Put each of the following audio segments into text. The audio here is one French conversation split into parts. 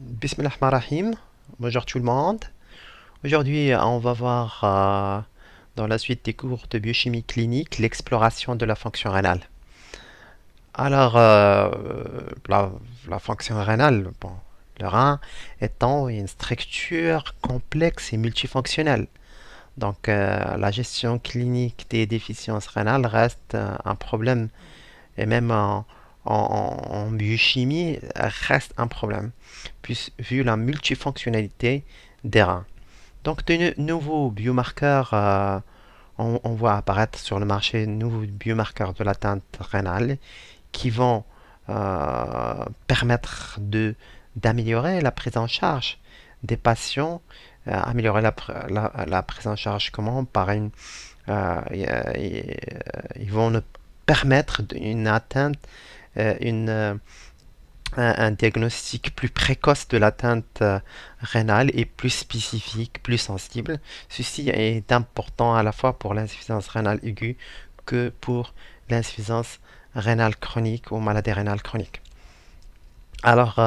Bismillahirrahmanirrahim. Bonjour tout le monde. Aujourd'hui, on va voir dans la suite des cours de biochimie clinique l'exploration de la fonction rénale. Alors, la fonction rénale, bon, le rein étant une structure complexe et multifonctionnelle. Donc, la gestion clinique des déficiences rénales reste un problème et même en biochimie reste un problème, vu la multifonctionnalité des reins. Donc de nouveaux biomarqueurs, on voit apparaître sur le marché de nouveaux biomarqueurs de l'atteinte rénale qui vont permettre d'améliorer la prise en charge des patients, améliorer la prise en charge comment par ils vont nous permettre une atteinte, une, un diagnostic plus précoce de l'atteinte rénale et plus spécifique, plus sensible. Ceci est important à la fois pour l'insuffisance rénale aiguë que pour l'insuffisance rénale chronique ou maladie rénale chronique. Alors,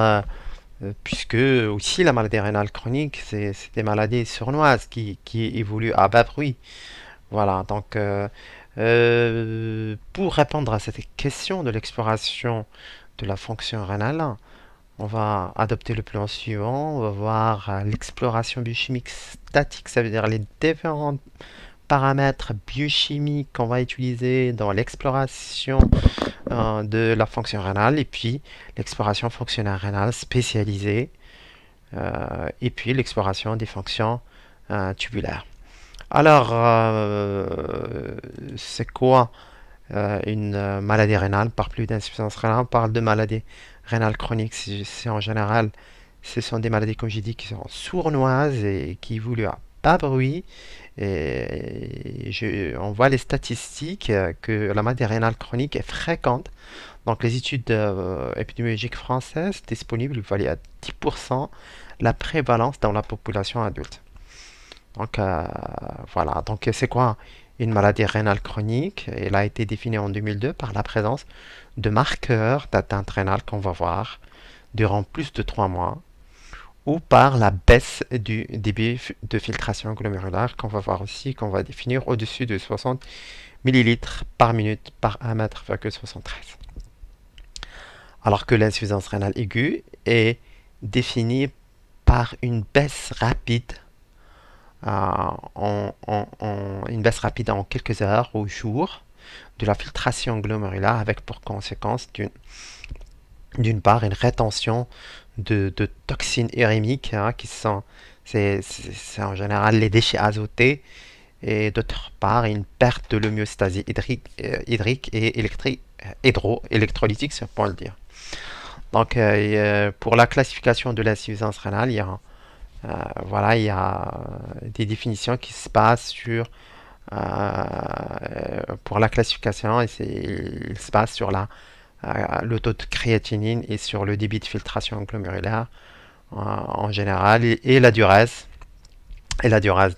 puisque aussi la maladie rénale chronique, c'est des maladies sournoises qui évoluent à bas bruit. Voilà, donc pour répondre à cette question de l'exploration de la fonction rénale, on va adopter le plan suivant. On va voir l'exploration biochimique statique, ça veut dire les différents paramètres biochimiques qu'on va utiliser dans l'exploration de la fonction rénale, et puis l'exploration fonctionnelle rénale spécialisée, et puis l'exploration des fonctions tubulaires. Alors, c'est quoi une maladie rénale? Par plus d'insuffisance rénale, on parle de maladie rénale chronique. C'est en général, ce sont des maladies, comme j'ai dit, qui sont sournoises et qui évoluent à bas bruit. Et on voit les statistiques que la maladie rénale chronique est fréquente. Donc, les études épidémiologiques françaises disponibles évaluent à 10% la prévalence dans la population adulte. Donc, voilà. Donc, c'est quoi une maladie rénale chronique? Elle a été définie en 2002 par la présence de marqueurs d'atteinte rénale qu'on va voir durant plus de 3 mois ou par la baisse du débit de filtration glomérulaire qu'on va voir aussi, qu'on va définir au-dessus de 60 millilitres par minute par 1,73 m. Alors que l'insuffisance rénale aiguë est définie par une baisse rapide une baisse rapide en quelques heures ou jours de la filtration glomérulaire avec pour conséquence d'une part une rétention de toxines urémiques qui sont c'est en général les déchets azotés et d'autre part une perte de l'homéostasie hydrique et hydroélectrolytique, si on peut le dire. Donc pour la classification de l'insuffisance rénale, voilà, il y a des définitions qui se passent pour la classification et il se passe sur le taux de créatinine et sur le débit de filtration glomérulaire en général et la diurèse.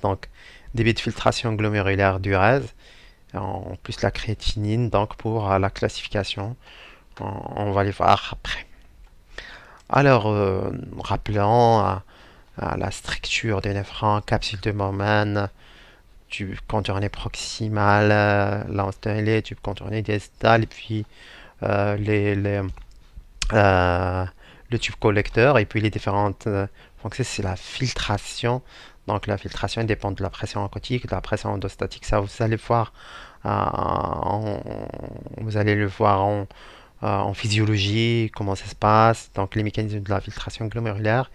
Donc débit de filtration glomérulaire, diurèse, en plus la créatinine, donc pour la classification, on va les voir après. Alors, rappelons la structure des néphrons, capsule de Bowman, tube contourné proximal, l'enstonnelé, tube contourné distal, et puis le tube collecteur, et puis les différentes fonctions, c'est la filtration. Donc la filtration dépend de la pression aquatique, de la pression endostatique. Ça, vous allez voir, vous allez le voir en physiologie, comment ça se passe, donc les mécanismes de la filtration glomérulaire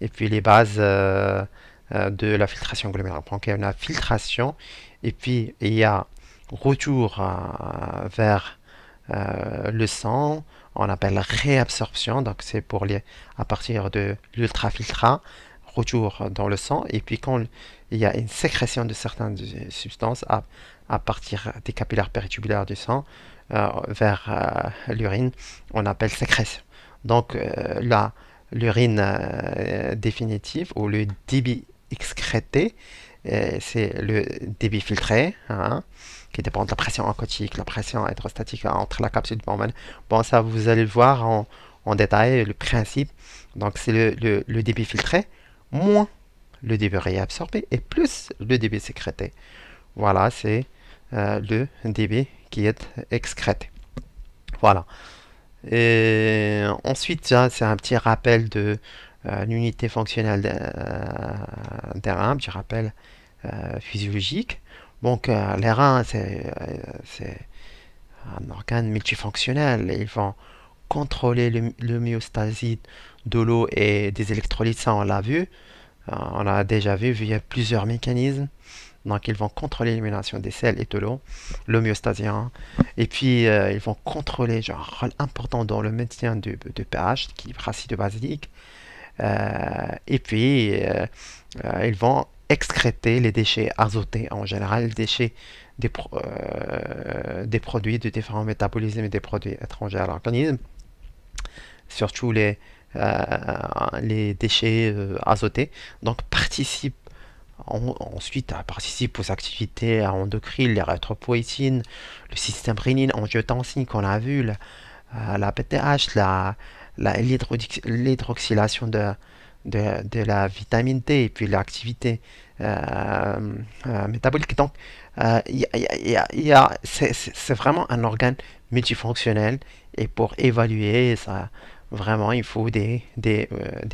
et puis les bases de la filtration glomérulaire. Donc il y a une filtration et puis il y a retour vers le sang, on appelle réabsorption, donc c'est pour à partir de l'ultrafiltrat, retour dans le sang, et puis quand il y a une sécrétion de certaines substances à partir des capillaires péritubulaires du sang vers l'urine, on appelle sécrétion. Donc là, l'urine définitive ou le débit excrété, c'est le débit filtré, hein, qui dépend de la pression aquatique, la pression hydrostatique entre la capsule de Bowman. Bon, ça, vous allez le voir en détail le principe. Donc c'est le débit filtré moins le débit réabsorbé et plus le débit sécrété. Voilà, c'est le débit qui est excrété. Voilà. Et ensuite, c'est un petit rappel de l'unité fonctionnelle des reins, un petit rappel physiologique. Donc, les reins, c'est un organe multifonctionnel. Ils vont contrôler l'homéostasie de l'eau et des électrolytes, ça on l'a vu. On a déjà vu via plusieurs mécanismes. Donc, ils vont contrôler l'élimination des sels et de l'eau, l'homéostasie. Et puis, ils vont contrôler, genre, un rôle important dans le maintien de pH, l'équilibre acide-basique. Et puis, ils vont excréter les déchets azotés en général, les déchets des produits de différents métabolismes et des produits étrangers à l'organisme, surtout les déchets azotés. Donc, ensuite, participe aux activités endocrines, l'érythropoïétine, le système rénine, angiotensine qu'on a vu, la PTH, l'hydroxylation de la vitamine D et puis l'activité métabolique. Donc, c'est vraiment un organe multifonctionnel et pour évaluer ça, vraiment, il faut des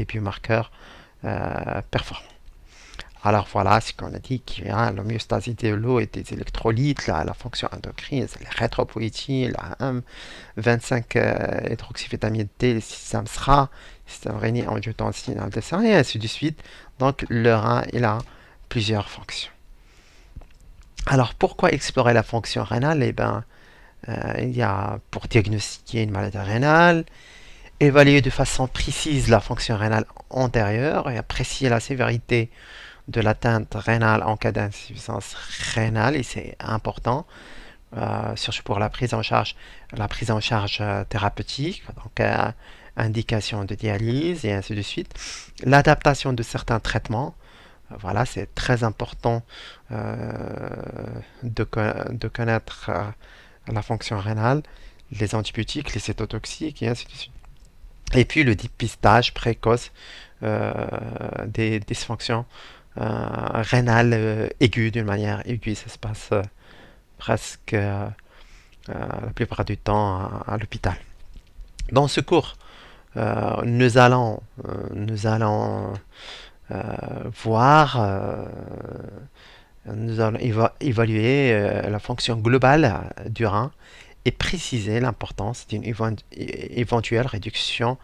biomarqueurs performants. Alors voilà, ce qu'on a dit, qu'il y a l'homéostasie de l'eau et des électrolytes, la fonction endocrine, c'est l'érythropoïétine, la M25 hydroxyvitamine D, le système SRA, le système rénine, angiotensine, aldostérone, et ainsi de suite. Donc le rein, il a plusieurs fonctions. Alors pourquoi explorer la fonction rénale? Eh bien, il y a pour diagnostiquer une maladie rénale, évaluer de façon précise la fonction rénale antérieure et apprécier la sévérité de l'atteinte rénale en cas d'insuffisance rénale, et c'est important, surtout pour la prise en charge thérapeutique, donc indication de dialyse et ainsi de suite. L'adaptation de certains traitements, voilà, c'est très important de connaître la fonction rénale, les antibiotiques, les cétotoxiques et ainsi de suite. Et puis le dépistage précoce des dysfonctions rénale aiguë d'une manière aiguë. Ça se passe presque la plupart du temps à l'hôpital. Dans ce cours, nous allons voir, nous allons évaluer la fonction globale du rein et préciser l'importance d'une éventuelle réduction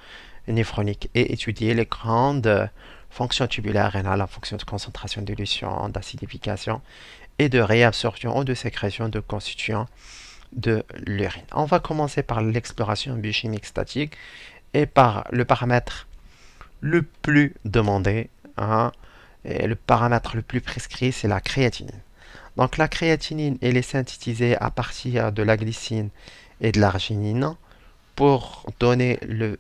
néphronique et étudier les grandes fonctions tubulaires rénales en fonction de concentration, d'élution, d'acidification et de réabsorption ou de sécrétion de constituants de l'urine. On va commencer par l'exploration biochimique statique et par le paramètre le plus demandé, et le paramètre le plus prescrit, c'est la créatinine. Donc la créatinine, elle est synthétisée à partir de la glycine et de l'arginine pour donner le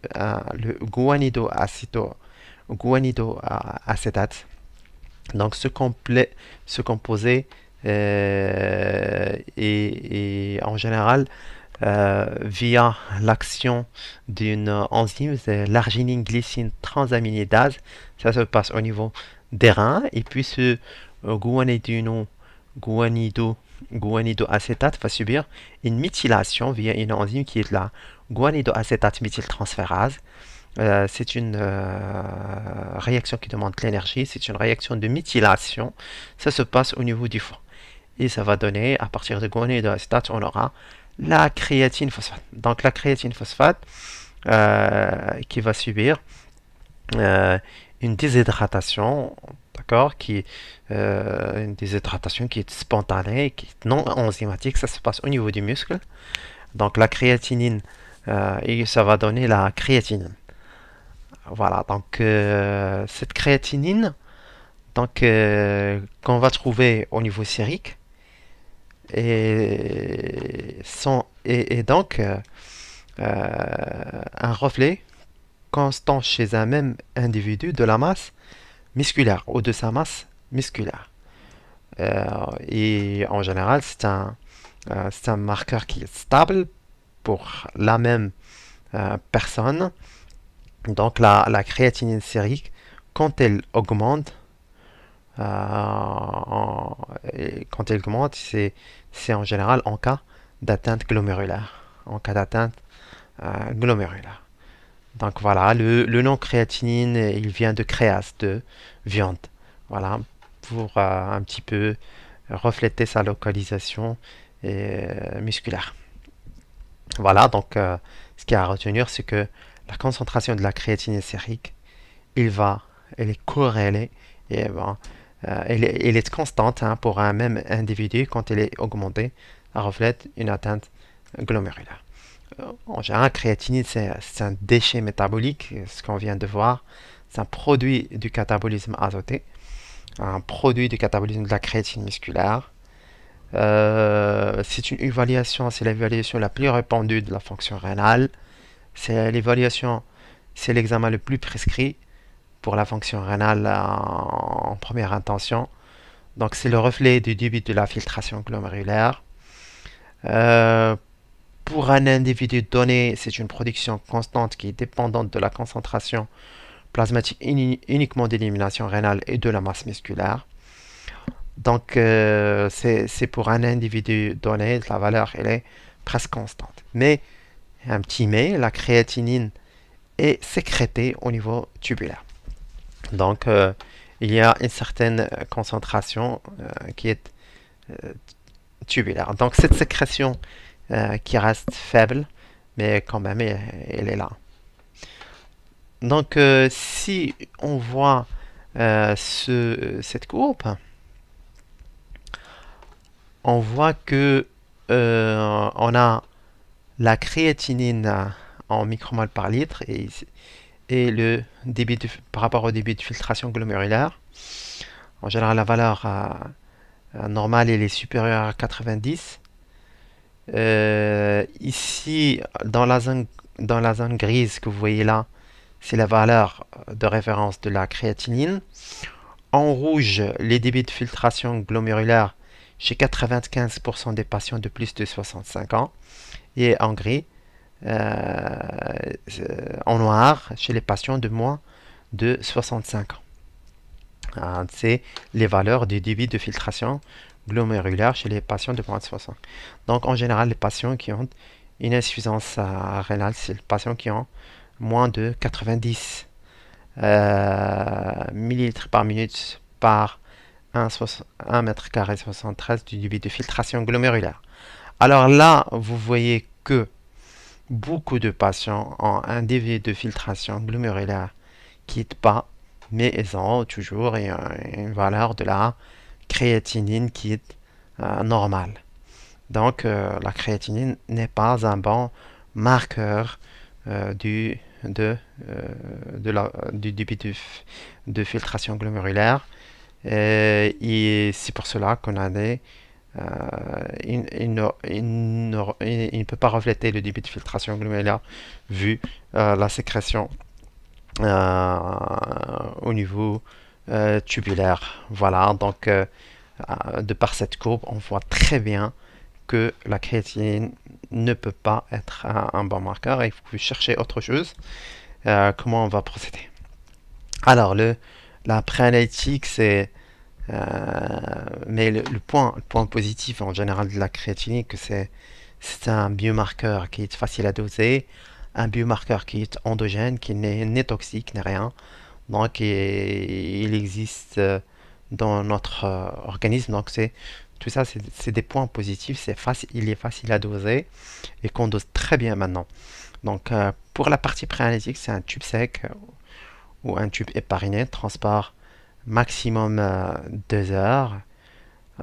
guanidoacétate. Donc ce composé est en général via l'action d'une enzyme, c'est l'arginine glycine transaminidase. Ça se passe au niveau des reins et puis ce guanidino guanidoacétate va subir une méthylation via une enzyme qui est la guanidoacétate méthyltransférase. C'est une réaction qui demande de l'énergie, c'est une réaction de méthylation. Ça se passe au niveau du foie. Et ça va donner, à partir de guanidoacétate, on aura la créatine phosphate. Donc la créatine phosphate qui va subir une déshydratation, d'accord, une déshydratation qui est spontanée, qui est non enzymatique, ça se passe au niveau du muscle. Donc la créatinine, et ça va donner la créatinine. Voilà, donc cette créatinine, donc qu'on va trouver au niveau sérique, et donc un reflet constant chez un même individu de la masse musculaire ou de sa masse musculaire. Et en général, c'est un marqueur qui est stable pour la même personnes. Donc la créatinine sérique, quand elle augmente, quand elle augmente, c'est en général en cas d'atteinte glomérulaire. En cas d'atteinte glomérulaire. Donc voilà, le nom créatinine, il vient de créas, de viande. Voilà, pour un petit peu refléter sa localisation musculaire. Voilà, donc ce qu'il y a à retenir, c'est que la concentration de la créatinine sérique, il va, elle est corrélée et ben, elle est constante hein, pour un même individu quand elle est augmentée, elle reflète une atteinte glomérulaire. En général, la créatinine, c'est un déchet métabolique, ce qu'on vient de voir. C'est un produit du catabolisme azoté, un produit du catabolisme de la créatine musculaire. C'est une évaluation, c'est l'évaluation la plus répandue de la fonction rénale. C'est l'évaluation, c'est l'examen le plus prescrit pour la fonction rénale en première intention. Donc c'est le reflet du début de la filtration glomérulaire. Euh, pour un individu donné, c'est une production constante qui est dépendante de la concentration plasmatique uniquement d'élimination rénale et de la masse musculaire. Donc c'est pour un individu donné, la valeur elle est presque constante. Mais, un petit mais, la créatinine est sécrétée au niveau tubulaire. Donc il y a une certaine concentration qui est euh, tubulaire. Donc cette sécrétion qui reste faible, mais quand même elle est là. Donc si on voit cette courbe, on voit que on a la créatinine en micromol par litre et le débit par rapport au débit de filtration glomérulaire. En général, la valeur normale elle est supérieure à 90. Ici, dans la zone grise que vous voyez là, c'est la valeur de référence de la créatinine. En rouge, les débits de filtration glomérulaire chez 95% des patients de plus de 65 ans. Et en gris, euh, en noir, chez les patients de moins de 65 ans. C'est les valeurs du débit de filtration glomérulaire chez les patients de moins de 60. Donc en général, les patients qui ont une insuffisance rénale, c'est les patients qui ont moins de 90 millilitres par minute par 1 mètre carré 73 du débit de filtration glomérulaire. Alors là, vous voyez que beaucoup de patients ont un débit de filtration glomérulaire qui est bas, mais ils ont toujours une valeur de la créatinine qui est normale. Donc la créatinine n'est pas un bon marqueur du débit de filtration glomérulaire. Et c'est pour cela qu'on a il ne peut pas refléter le débit de filtration glomérulaire vu la sécrétion au niveau tubulaire. Voilà, donc de par cette courbe, on voit très bien que la créatinine ne peut pas être un bon marqueur et il faut chercher autre chose. Comment on va procéder? Alors, la préanalytique, c'est mais le point positif en général de la créatinine, que c'est un biomarqueur qui est facile à doser, un biomarqueur qui est endogène, qui n'est ni toxique ni rien. Donc il existe dans notre organisme. Donc tout ça, c'est des points positifs. Il est facile à doser et qu'on dose très bien maintenant. Donc pour la partie préanalytique, c'est un tube sec ou un tube épariné, transport maximum 2 heures.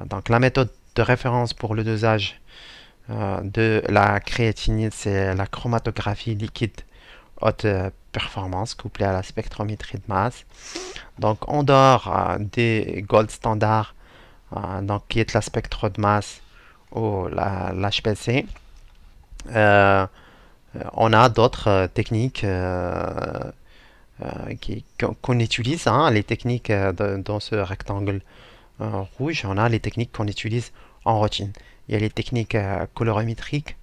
Donc la méthode de référence pour le dosage de la créatinine, c'est la chromatographie liquide haute performance couplée à la spectrométrie de masse. Donc en dehors des gold standards, donc qui est la spectro de masse ou l'HPLC, euh, on a d'autres techniques qu'on utilise, hein, les techniques dans ce rectangle rouge, on a les techniques qu'on utilise en routine. Il y a les techniques colorimétriques,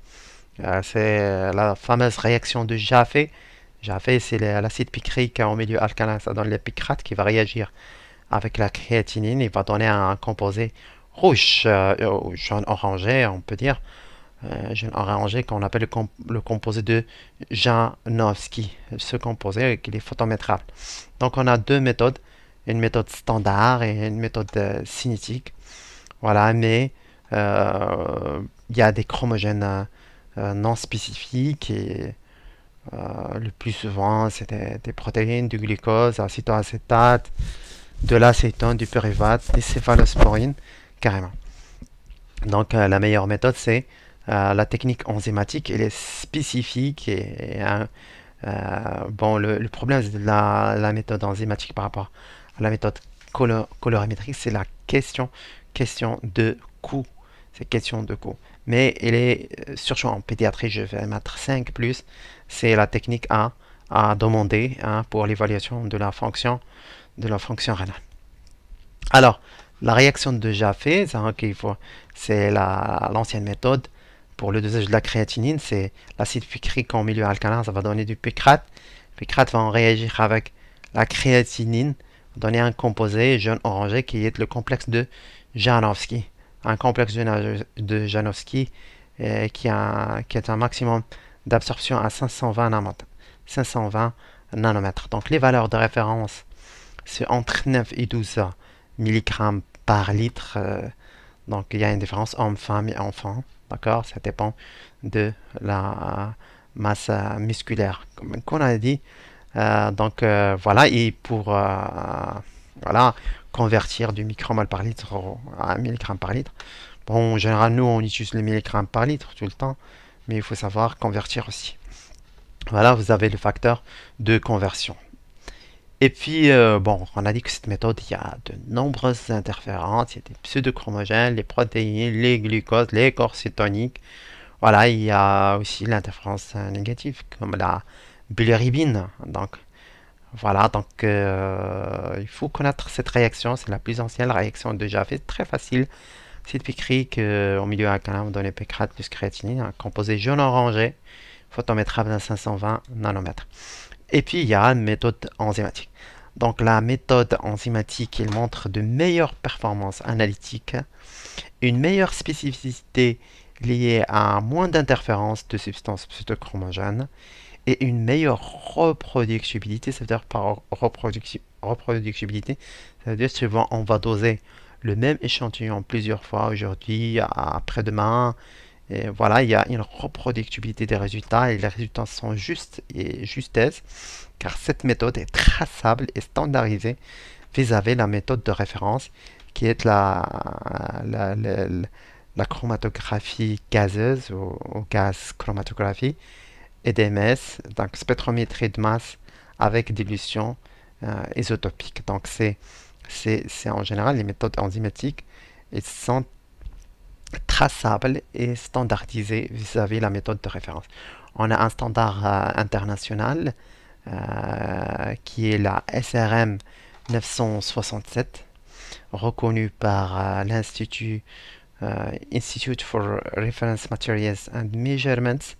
C'est la fameuse réaction de Jaffe. Jaffe, c'est l'acide picrique en milieu alcalin. Ça donne l'épicrate qui va réagir avec la créatinine. Il va donner un composé rouge, jaune orangé, on peut dire. Jaune orangé qu'on appelle le composé de Janowski. Ce composé qui est photométrable. Donc on a deux méthodes. Une méthode standard et une méthode cinétique. Voilà, mais il y a des chromogènes non spécifiques et le plus souvent c'est des protéines, du glucose, acétoacétate, de l'acétone, du pyruvate, des céphalosporines, carrément. Donc la meilleure méthode c'est la technique enzymatique, elle est spécifique bon, le problème de la méthode enzymatique par rapport à la méthode colorimétrique, c'est la question de coût. C'est question de coût. Mais elle est, surtout en pédiatrie, je vais mettre 5 plus, c'est la technique à demander hein, pour l'évaluation de la fonction rénale. Alors, la réaction de Jaffe, c'est l'ancienne méthode pour le dosage de la créatinine, c'est l'acide picrique en milieu alcalin, ça va donner du picrate. Le picrate va en réagir avec la créatinine, donner un composé jaune orangé qui est le complexe de Janowski. Un complexe de Janowski qui est un maximum d'absorption à 520 nanomètres. Donc les valeurs de référence, c'est entre 9 et 12 mg par litre. Donc il y a une différence homme-femme et enfant. D'accord, ça dépend de la masse musculaire, comme on a dit. Voilà, et pour voilà, convertir du micromole par litre à 1 mg par litre. Bon, en général, nous, on utilise le milligrammes par litre tout le temps, mais il faut savoir convertir aussi. Voilà, vous avez le facteur de conversion. Et puis, bon, on a dit que cette méthode, il y a de nombreuses interférences. Il y a des pseudochromogènes, les protéines, les glucoses, les corps cétoniques. Voilà, il y a aussi l'interférence négative, comme la bilirubine. Donc, voilà, il faut connaître cette réaction. C'est la plus ancienne réaction de Jaffe, très facile. C'est écrit qu'au milieu alcalin, on donne picrate plus créatinine, un composé jaune-orangé, photométrable à 520 nanomètres. Et puis, il y a une méthode enzymatique. Donc, la méthode enzymatique, il montre de meilleures performances analytiques, une meilleure spécificité liée à moins d'interférences de substances pseudochromogènes et une meilleure reproductibilité. Ça veut dire par reproductibilité, ça veut dire souvent on va doser le même échantillon plusieurs fois aujourd'hui, après-demain. Et voilà, il y a une reproductibilité des résultats et les résultats sont justes et justesses car cette méthode est traçable et standardisée vis-à-vis la méthode de référence qui est la chromatographie gazeuse ou gaz chromatographie et DMS, donc spectrométrie de masse avec dilution isotopique. Donc c'est en général les méthodes enzymatiques elles sont traçables et standardisées vis-à-vis la méthode de référence. On a un standard international qui est la SRM 967 reconnu par l'Institut Institute for Reference Materials and Measurements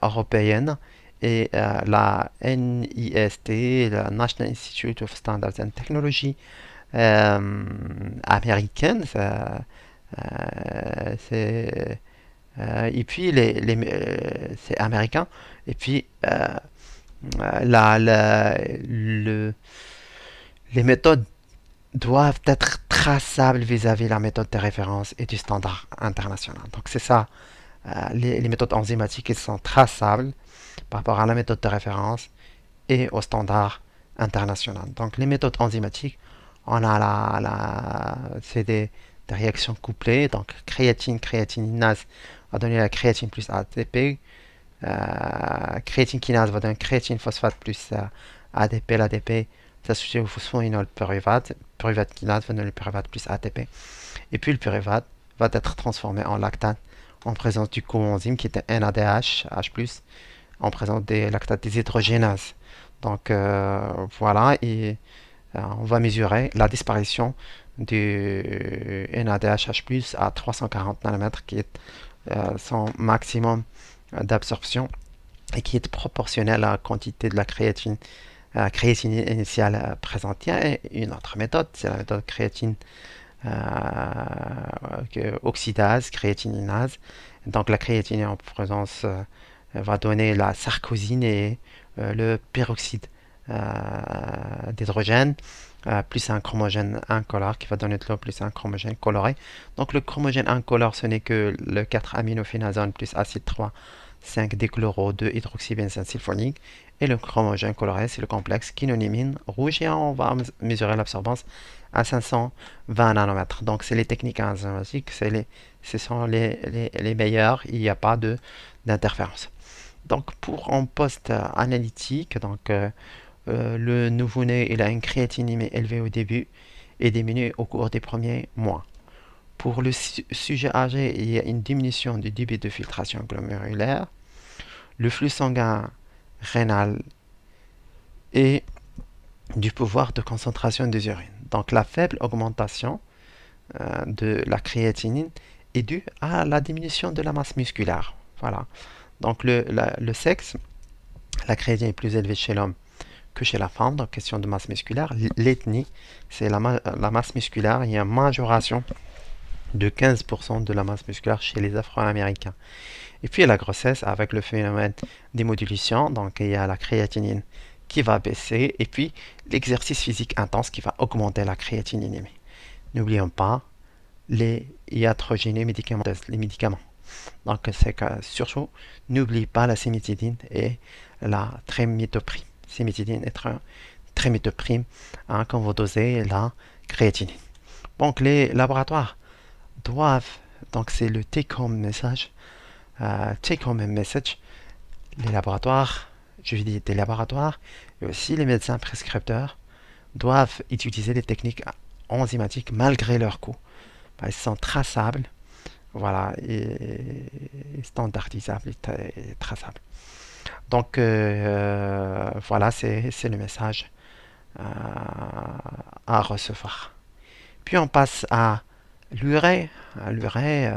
européenne et la NIST, la National Institute of Standards and Technology américaine. Et puis c'est américain. Et puis les méthodes doivent être traçables vis-à-vis la méthode de référence et du standard international. Donc c'est ça, les méthodes enzymatiques elles sont traçables par rapport à la méthode de référence et au standard international. Donc les méthodes enzymatiques, on a c'est des réactions couplées, donc créatinine-créatininase va donner la créatine plus ATP, créatine kinase va donner créatine phosphate plus ADP, l'ADP s'associe au phosphoïnol pyruvate, pyruvate kinase va donner le pyruvate plus ATP, et puis le pyruvate va être transformé en lactate en présence du coenzyme qui était NADH, H+, en présence des lactates déshydrogénases. Donc voilà, et on va mesurer la disparition du NADH H+ à 340 nanomètres qui est son maximum d'absorption et qui est proportionnelle à la quantité de la créatine initiale présente. Il y a une autre méthode, c'est la méthode créatine oxydase, créatininase. Donc la créatine en présence va donner la sarcosine et le peroxyde d'hydrogène, plus un chromogène incolore qui va donner de l'eau plus un chromogène coloré. Donc le chromogène incolore, ce n'est que le 4-aminophénazone plus acide 3, 5-déchloro 2 hydroxybenzène sulfonique. Et le chromogène coloré, c'est le complexe quinonimine rouge. Et on va mesurer l'absorbance à 520 nanomètres. Donc c'est les techniques enzymatiques, ce sont les meilleures, il n'y a pas d'interférence. Donc pour un post analytique, le nouveau-né il a une créatinémie élevée au début et diminue au cours des premiers mois. Pour le sujet âgé, il y a une diminution du débit de filtration glomérulaire, le flux sanguin rénal et du pouvoir de concentration des urines. Donc la faible augmentation de la créatinine est due à la diminution de la masse musculaire. Voilà. Donc le sexe, la créatinine est plus élevée chez l'homme que chez la femme, donc question de masse musculaire. L'ethnie, c'est la masse musculaire, il y a une majoration de 15% de la masse musculaire chez les Afro-Américains. Et puis la grossesse avec le phénomène d'émodulation, donc il y a la créatinine qui va baisser et puis l'exercice physique intense qui va augmenter la créatininémie. N'oublions pas les iatrogénies médicamenteuses, les médicaments. Donc c'est que surtout, n'oublie pas la cimétidine et la trimethoprim. Cimétidine et trimethoprim quand vous dosez la créatinine. Donc les laboratoires doivent, donc c'est le take-home message, take-home message, les laboratoires, je dis des laboratoires, et aussi les médecins prescripteurs doivent utiliser les techniques enzymatiques malgré leur coût. Ils sont traçables, voilà, et standardisables et traçables. Donc voilà, c'est le message à recevoir. Puis on passe à l'urée. L'urée,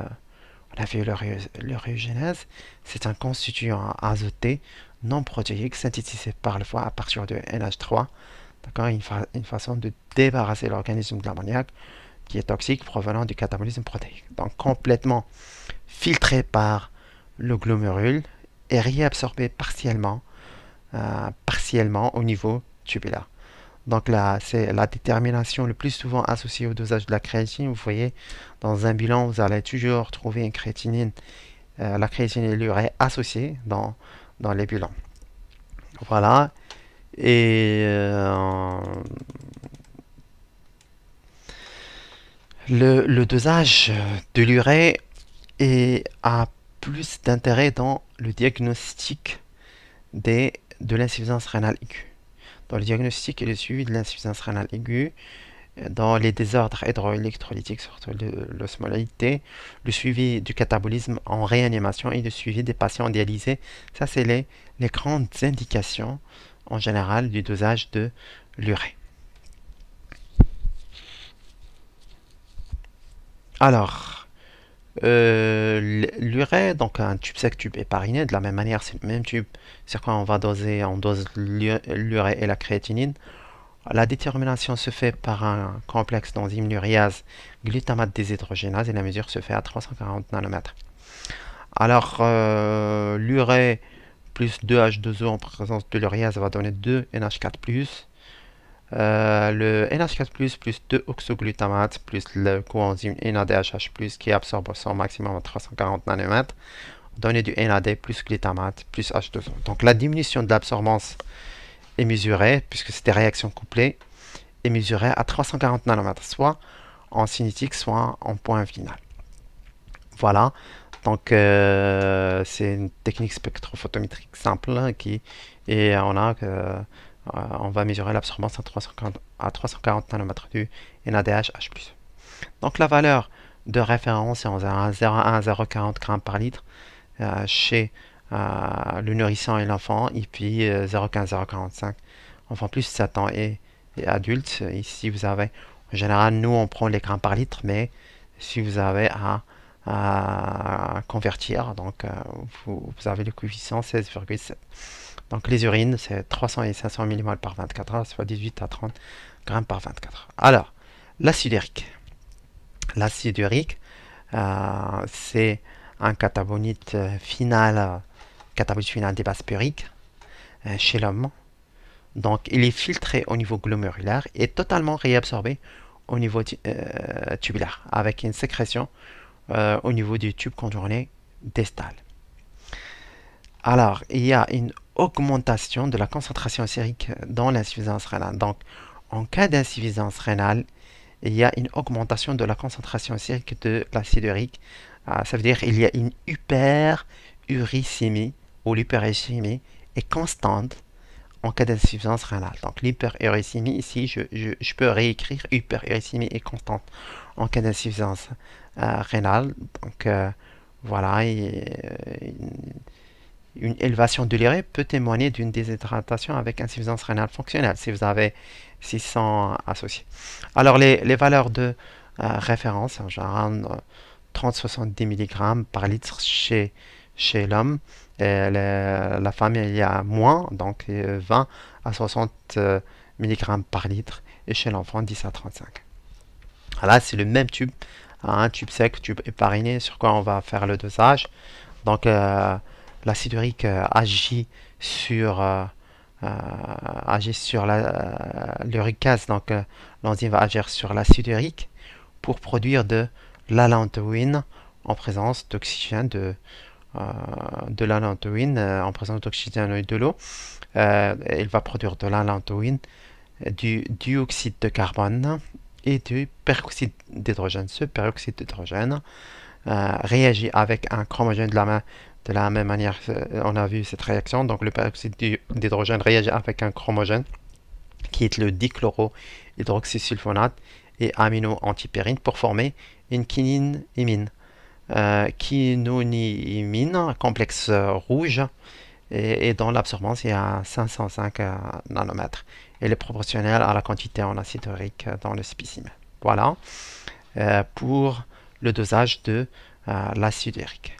on a vu l'uréogenèse, c'est un constituant azoté non protéique synthétisé par le foie à partir de NH3. D'accord, une façon de débarrasser l'organisme de l'ammoniac qui est toxique provenant du catabolisme protéique. Donc complètement filtré par le glomérule et réabsorbé partiellement au niveau tubulaire. Donc là, c'est la détermination le plus souvent associée au dosage de la créatine. Vous voyez, dans un bilan, vous allez toujours trouver une créatinine, la créatinine et l'urée associées dans les bilans. Voilà. Et le dosage de l'urée a plus d'intérêt dans le diagnostic de l'insuffisance rénale aiguë. Dans le diagnostic et le suivi de l'insuffisance rénale aiguë, dans les désordres hydroélectrolytiques, surtout l'osmolalité, le suivi du catabolisme en réanimation et le suivi des patients dialysés. Ça, c'est les grandes indications en général du dosage de l'urée. Alors, l'urée, donc un tube sec, tube hépariné, de la même manière, c'est le même tube sur quoi on va doser, on dose l'urée et la créatinine. La détermination se fait par un complexe d'enzymes uréase glutamate déshydrogénase et la mesure se fait à 340 nanomètres. Alors, l'urée plus 2H2O en présence de l'uréase va donner 2 NH4+. Le NH4+, plus 2 oxoglutamate, plus le coenzyme NADHH+, qui absorbe son maximum à 340 nanomètres, donner du NAD plus glutamate, plus H2O. Donc la diminution de l'absorbance est mesurée, puisque c'est des réactions couplées, est mesurée à 340 nanomètres, soit en cinétique, soit en point final. Voilà, donc c'est une technique spectrophotométrique simple et on va mesurer l'absorbance à 340 nanomètres du NADH+. Donc la valeur de référence est en 0,1 à 0,40 g par litre chez le nourrisson et l'enfant, et puis 0,15 0,45 enfant plus 7 ans et adulte. Ici vous avez, en général nous on prend les grammes par litre, mais si vous avez à à convertir. Donc, vous avez le coefficient 16,7. Donc, les urines, c'est 300 et 500 millimoles par 24 heures, soit 18 à 30 grammes par 24 heures. Alors, l'acide urique. L'acide urique, c'est un catabolite final des bases puriques chez l'homme. Donc, il est filtré au niveau glomérulaire et totalement réabsorbé au niveau tubulaire, avec une sécrétion au niveau du tube contourné distal. Alors, il y a une augmentation de la concentration sérique dans l'insuffisance rénale. Donc, en cas d'insuffisance rénale, il y a une augmentation de la concentration sérique de l'acide urique. Ça veut dire qu'il y a une hyperuricémie ou l'hyperuricémie est constante en cas d'insuffisance rénale. Donc l'hyperuricémie, ici, je peux réécrire hyperuricémie est constante en cas d'insuffisance rénale. Donc voilà, une élévation de l'urée peut témoigner d'une déshydratation avec insuffisance rénale fonctionnelle si vous avez 600 associés. Alors les valeurs de référence, en général 30-70 mg par litre chez l'homme. La femme, il y a moins, donc 20 à 60 mg par litre, et chez l'enfant 10 à 35. Là, c'est le même tube, un tube sec, tube hépariné, sur quoi on va faire le dosage. Donc, l'acide urique agit sur l'uricase, donc l'enzyme va agir sur l'acide urique pour produire de l'allantoïne en présence d'oxygène, de l'allantoïne en présence d'oxygène et de l'eau. Il va produire de l'allantoïne, du dioxyde de carbone et du peroxyde d'hydrogène. Ce peroxyde d'hydrogène réagit avec un chromogène de la même manière. On a vu cette réaction. Donc le peroxyde d'hydrogène réagit avec un chromogène qui est le dichlorohydroxysulfonate et amino-antipyrine pour former une quinine-imine. Quinonimine, complexe rouge, et dont l'absorbance est à 505 nanomètres. Elle est proportionnelle à la quantité en acide urique dans le spécimen. Voilà pour le dosage de l'acide urique.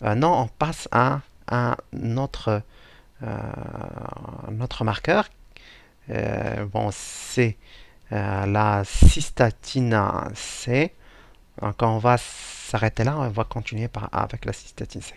Maintenant, on passe à un autre marqueur. Bon, c'est la cystatine C. Donc, on va s'arrêter là, on va continuer avec la cystatine C.